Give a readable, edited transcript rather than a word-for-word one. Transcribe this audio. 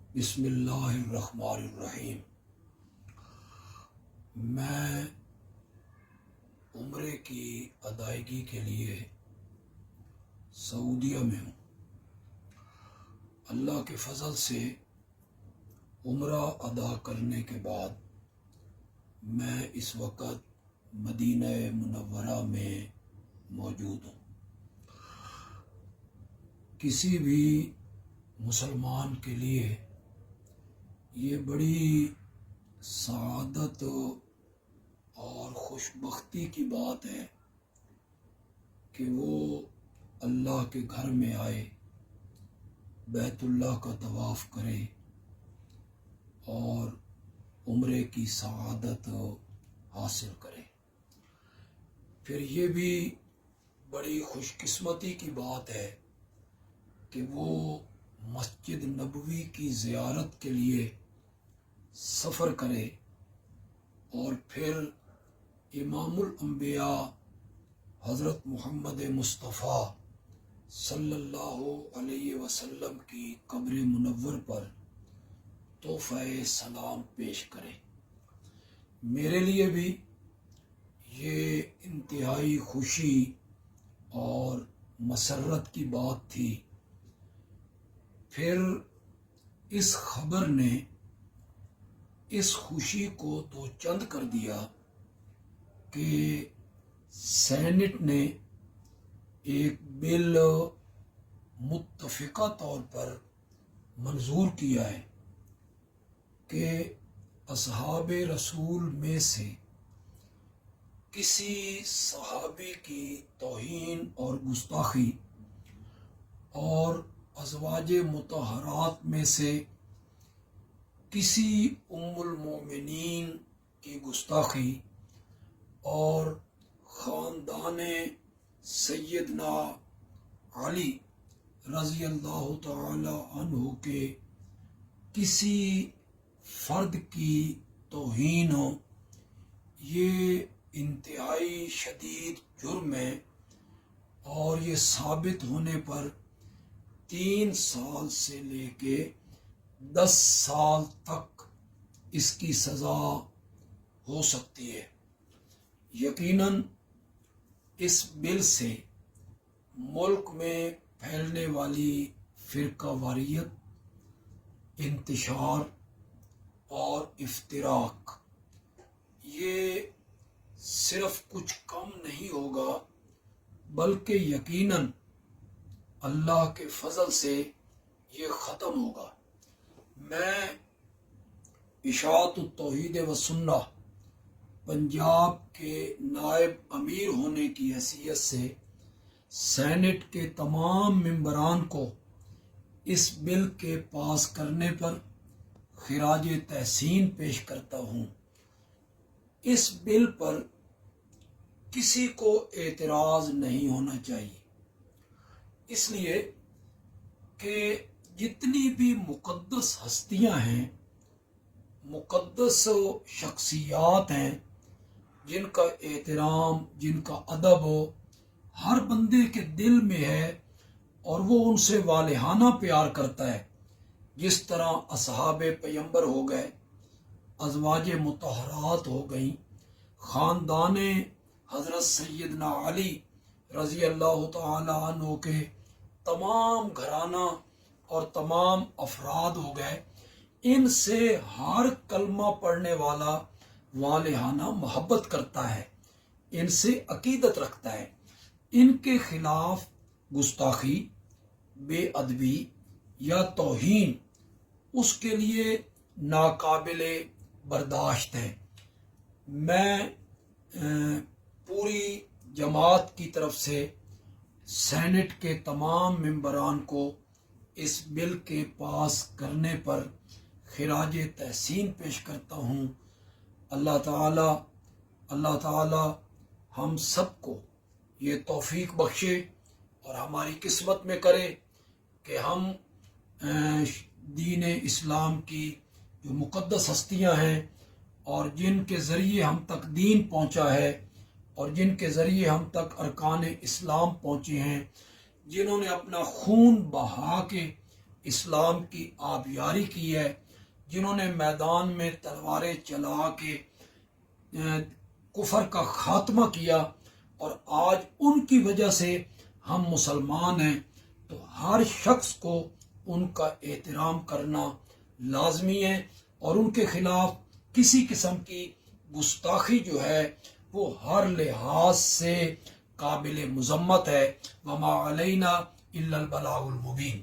بسم اللہ الرحمن الرحیم۔ میں عمرے کی ادائیگی کے لیے سعودیہ میں ہوں۔ اللہ کے فضل سے عمرہ ادا کرنے کے بعد میں اس وقت مدینہ منورہ میں موجود ہوں۔ کسی بھی مسلمان کے لیے یہ بڑی سعادت اور خوش بختی کی بات ہے کہ وہ اللہ کے گھر میں آئے، بیت اللہ کا طواف کرے اور عمرے کی سعادت حاصل کرے۔ پھر یہ بھی بڑی خوش قسمتی کی بات ہے کہ وہ مسجد نبوی کی زیارت کے لیے سفر کرے اور پھر امام الانبیاء حضرت محمد مصطفیٰ صلی اللہ علیہ وسلم کی قبر منور پر تحفہ سلام پیش کرے۔ میرے لیے بھی یہ انتہائی خوشی اور مسرت کی بات تھی۔ پھر اس خبر نے اس خوشی کو دو چند کر دیا کہ سینٹ نے ایک بل متفقہ طور پر منظور کیا ہے کہ اصحاب رسول میں سے کسی صحابی کی توہین اور گستاخی اور ازواج مطہرات میں سے کسی ام المومنین کی گستاخی اور خاندان سیدنا علی رضی اللہ تعالی عنہ کے کسی فرد کی توہین ہو، یہ انتہائی شدید جرم ہے اور یہ ثابت ہونے پر 3 سال سے لے کے 10 سال تک اس کی سزا ہو سکتی ہے۔ یقیناً اس بل سے ملک میں پھیلنے والی فرقہ واریت، انتشار اور افتراق یہ صرف کچھ کم نہیں ہوگا، بلکہ یقیناً اللہ کے فضل سے یہ ختم ہوگا۔ میں اشاعت التوحید و سنہ پنجاب کے نائب امیر ہونے کی حیثیت سے سینٹ کے تمام ممبران کو اس بل کے پاس کرنے پر خراج تحسین پیش کرتا ہوں۔ اس بل پر کسی کو اعتراض نہیں ہونا چاہیے، اس لیے کہ جتنی بھی مقدس ہستیاں ہیں، مقدس شخصیات ہیں، جن کا احترام، جن کا ادب ہر بندے کے دل میں ہے اور وہ ان سے والہانہ پیار کرتا ہے، جس طرح اصحاب پیمبر ہو گئے، ازواج مطہرات ہو گئیں، خاندان حضرت سیدنا علی رضی اللہ تعالی عنہ کے تمام گھرانہ اور تمام افراد ہو گئے، ان سے ہر کلمہ پڑھنے والا والہانہ محبت کرتا ہے، ان سے عقیدت رکھتا ہے۔ ان کے خلاف گستاخی، بے ادبی یا توہین اس کے لیے ناقابل برداشت ہے۔ میں پوری جماعت کی طرف سے سینٹ کے تمام ممبران کو اس بل کے پاس کرنے پر خراج تحسین پیش کرتا ہوں۔ اللہ تعالی ہم سب کو یہ توفیق بخشے اور ہماری قسمت میں کرے کہ ہم دین اسلام کی جو مقدس ہستیاں ہیں اور جن کے ذریعے ہم تک دین پہنچا ہے اور جن کے ذریعے ہم تک ارکان اسلام پہنچے ہیں، جنہوں نے اپنا خون بہا کے اسلام کی آبیاری کی ہے، جنہوں نے میدان میں تلواریں چلا کے کفر کا خاتمہ کیا، اور آج ان کی وجہ سے ہم مسلمان ہیں، تو ہر شخص کو ان کا احترام کرنا لازمی ہے، اور ان کے خلاف کسی قسم کی گستاخی جو ہے وہ ہر لحاظ سے قابل مذمت ہے۔ وما علینا الا البلاغ المبین۔